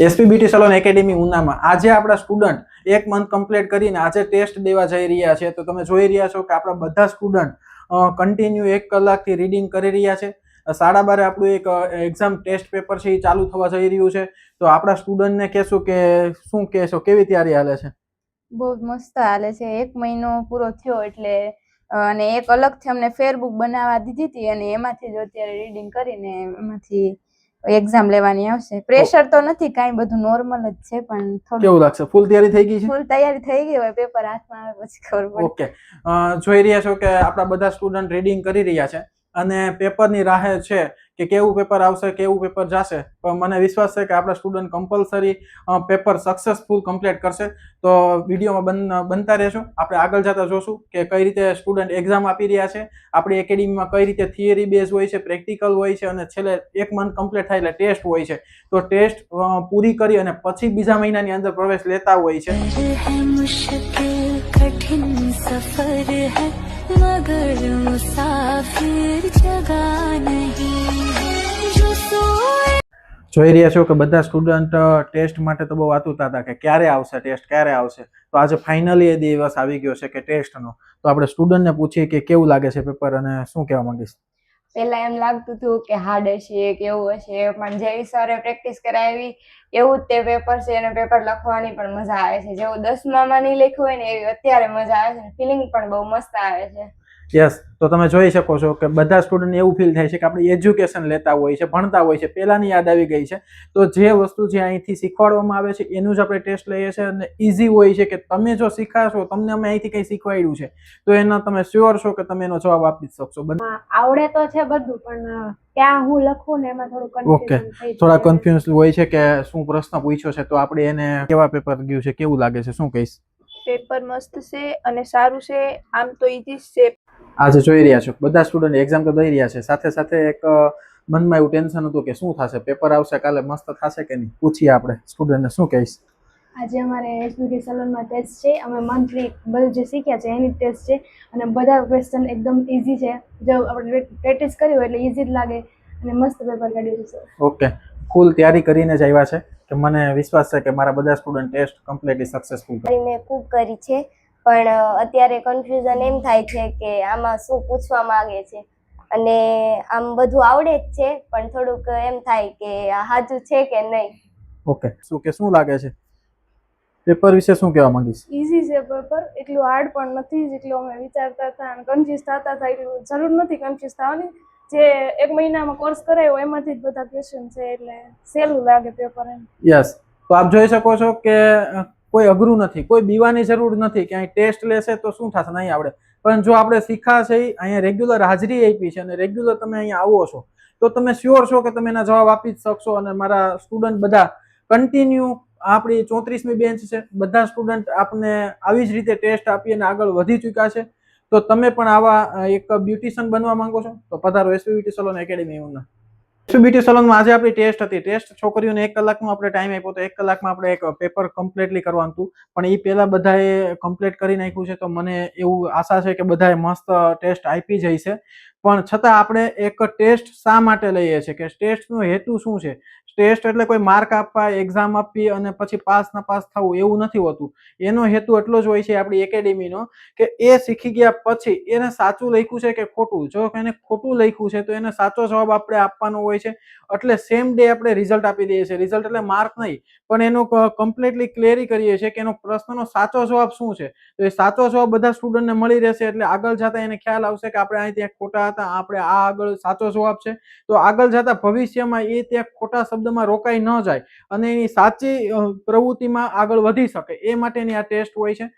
એસપીબીટી salon academy ઉનામાં આજે આપણા student 1 month complete કરીને આજે ટેસ્ટ દેવા જઈ રહ્યા છે। તો તમે જોઈ રહ્યા છો કે આપણા બધા સ્ટુડન્ટ કન્ટિન્યુ 1 કલાકથી રીડિંગ કરી રહ્યા છે। 12:30 આપણું એક એક્ઝામ ટેસ્ટ પેપર છે એ ચાલુ થવા જઈ રહ્યું છે। તો આપણા સ્ટુડન્ટને કહેશું કે શું કહેશો, કેવી તૈયારી હાલે છે? બહુ મસ્ત હાલે છે। 1 મહિનો પૂરો થયો એટલે અને એક અલગથી અમને ફેરબુક બનાવવા દીધી હતી અને એમાંથી જ અત્યારે રીડિંગ કરીને એમાંથી એક્ઝામ લેવાની આવશે। પ્રેશર તો નથી, કાંઈ બધું નોર્મલ જ છે, પણ થોડું કેવું લાગશે? ફૂલ તૈયારી થઈ ગઈ છે? ફૂલ તૈયારી થઈ ગઈ હોય, પેપર હાથમાં આવે પછી ખબર પડે। ઓકે, જોઈ રહ્યા છો કે આપણા બધા સ્ટુડન્ટ રીડિંગ કરી રહ્યા છે અને પેપરની રાહે છે કે કેવું પેપર આવશે, કેવું પેપર જશે। પણ મને વિશ્વાસ છે કે આપણા student compulsory paper successful complete કરશે। તો વિડીયોમાં બનતા રહેશો, આપણે આગળ જતા જોશું કે કઈ રીતે સ્ટુડન્ટ એક્ઝામ આપી રહ્યા છે, આપણી એકેડેમીમાં કઈ રીતે થિયરી બેઝ હોય છે, પ્રેક્ટિકલ હોય છે અને છેલ્લે 1 મંથ કમ્પ્લીટ થાય એટલે ટેસ્ટ હોય છે। તો ટેસ્ટ પૂરી કરી અને પછી બીજા મહિનાની અંદર પ્રવેશ લેતા હોય છે। सफर है मगर मुसाफिर जगह नहीं जो सोए। જોઈ રહ્યા છો કે બધા સ્ટુડન્ટ ટેસ્ટ માટે તો બહુ આતુરતા હતા કે ક્યારે આવશે ટેસ્ટ, ક્યારે આવશે। તો આજે ફાઇનલી એ દિવસ આવી ગયો છે કે ટેસ્ટનો। તો આપણે સ્ટુડન્ટને પૂછીએ કે કેવું લાગે છે પેપર અને શું કહેવા માંગીશ। પહેલા એમ લાગતું હતું કે હાર્ડ હશે, કેવું હશે, પણ જેવી સરે પ્રેક્ટિસ કરાવી એવું જ તે પેપર છે અને પેપર લખવાની પણ મજા આવે છે। જેવું 10મામાં નહીં લખ્યું હોય ને એવી અત્યારે મજા આવે છે, ફિલિંગ પણ બહુ મસ્ત આવે છે। યસ, તો તમે જોઈ શકો છો કે બધા સ્ટુડન્ટ એવું ફીલ થાય છે કે આપણે એજ્યુકેશન લેતા હોય છે, ભણતા હોય છે, પહેલાની યાદ આવી ગઈ છે। તો જે વસ્તુ જે અહીંથી શીખવાડવામાં આવે છે એનું જ આપણે ટેસ્ટ લઈએ છીએ અને ઇઝી હોય છે કે તમે જો શીખાશો, તમને અમે અહીંથી કંઈ શીખવાડ્યું છે તો એનો તમે શ્યોર છો કે તમે એનો જવાબ આપી જ શકશો। આવડે તો છે બધું, પણ ક્યાં હું લખું ને એમાં થોડું કન્ફ્યુઝન થઈ થોડા કન્ફ્યુઝ હોય છે કે શું પ્રશ્ન પૂછ્યો છે, તો આપણે એને કેવા પેપર ગયું છે, કેવું લાગે છે, શું કહીશ? પેપર મસ્ત છે અને સારું છે, આમ તો ઈઝી છે। આજે જોઈ રહ્યા છો બધા સ્ટુડન્ટ એક્ઝામ તો દઈ રહ્યા છે, સાથે સાથે એક મનમાં એવું ટેન્શન હતું કે શું થશે, પેપર આવશે કાલે મસ્ત થશે કે નહીં। પૂછીએ આપણે સ્ટુડન્ટને, શું કહીશ? આજે અમારે એસબીટી સલોનમાં ટેસ્ટ છે, અમે મંથલી બધું જે શીખ્યા છે એની ટેસ્ટ છે અને બધા ક્વેશ્ચન એકદમ ઇઝી છે। જો આપણે પ્રેક્ટિસ કરી હોય એટલે ઇઝી જ લાગે અને મસ્ત પેપર કાઢ્યું છે। ઓકે, ફૂલ તૈયારી કરીને જ આવ્યા છે કે મને વિશ્વાસ છે કે મારા બધા સ્ટુડન્ટ ટેસ્ટ કમ્પ્લીટલી સક્સેસફુલ મેં ખૂબ કરી છે, પણ અત્યારે કન્ફ્યુઝન એમ થાય છે કે આમાં શું પૂછવા માંગે છે અને આમ બધું આવડે જ છે પણ થોડુંક એમ થાય કે આ સાચું છે કે નહીં। ઓકે, શું લાગે છે પેપર વિશે, શું કહેવા માંગીશ? ઈઝી છે પેપર, એટલું હાર્ડ પણ નથી જેટલું અમે વિચારતા હતા અને કન્ફ્યુઝ થતા હતા એટલું જરૂર નથી કન્ફ્યુઝ થવાની। જે 1 મહિનામાં કોર્સ કરાયો એમાંથી જ બધા ક્વેશ્ચન છે એટલે સહેલું લાગે પેપર એમ। યસ, તો આપ જોઈ શકો છો કે કોઈ અઘરું નથી, કોઈ બીવાની જરૂર નથી કે અહીં ટેસ્ટ લેશે તો શું થશે, નહીં આવડે। પણ જો આપણે શીખાશે, અહીંયા રેગ્યુલર હાજરી આપી છે અને રેગ્યુલર તમે અહીંયા આવો છો તો તમે શ્યોર છો કે તમે એના જવાબ આપી જ શકશો। અને મારા સ્ટુડન્ટ બધા કન્ટિન્યુ આપણી 34મી બેન્ચ છે, બધા સ્ટુડન્ટ આપને આવી જ રીતે ટેસ્ટ આપી અને આગળ વધી ચૂક્યા છે। તો તમે પણ આવા એક બ્યુટિશિયન બનવા માંગો છો તો પધારો એસપીબીટી સલોન એકેડેમી ઉના। એસપીબીટી સલોનમાં આજે આપણી ટેસ્ટ હતી। ટેસ્ટ છોકરીઓને 1 કલાકનો આપણે ટાઈમ આપ્યો તો 1 કલાકમાં આપણે એક પેપર કમ્પ્લીટલી કરવાનું હતું, પણ એ પહેલા બધાએ કમ્પ્લીટ કરી નાખ્યું છે। તો મને એવું આશા છે કે બધાએ મસ્ત ટેસ્ટ આપી જાય છે, પણ છતાં આપણે એક ટેસ્ટ શા માટે લઈએ છીએ કે ટેસ્ટનો હેતુ શું છે? ટેસ્ટ એટલે કોઈ માર્ક આપવા, એક્ઝામ આપવી અને પછી પાસ ના પાસ થવું એવું નથી હોતું। એનો હેતુ એટલો જ હોય છે આપણી એકેડેમીનો કે એ શીખી ગયા પછી એને સાચું લખ્યું છે કે ખોટું, જો એને ખોટું લખ્યું છે તો એને સાચો જવાબ આપણે આપવાનો હોય છે। એટલે સેમ ડે આપણે રિઝલ્ટ આપી દઈએ છીએ। રિઝલ્ટ એટલે માર્ક નહીં, પણ એનું કમ્પ્લીટલી ક્લિયરી કરીએ છીએ કે એનો પ્રશ્નનો સાચો જવાબ શું છે। તો એ સાચો જવાબ બધા સ્ટુડન્ટને મળી રહેશે એટલે આગળ જતા એને ખ્યાલ આવશે કે આપણે અહીં ત્યાં ખોટા હતા, આપણે આ આગળ સાચો જવાબ છે। તો આગળ જતા ભવિષ્યમાં એ ત્યાં ખોટા શબ્દમાં રોકાઈ ન જાય અને એની સાચી પ્રવૃત્તિમાં આગળ વધી શકે એ માટેની આ ટેસ્ટ હોય છે।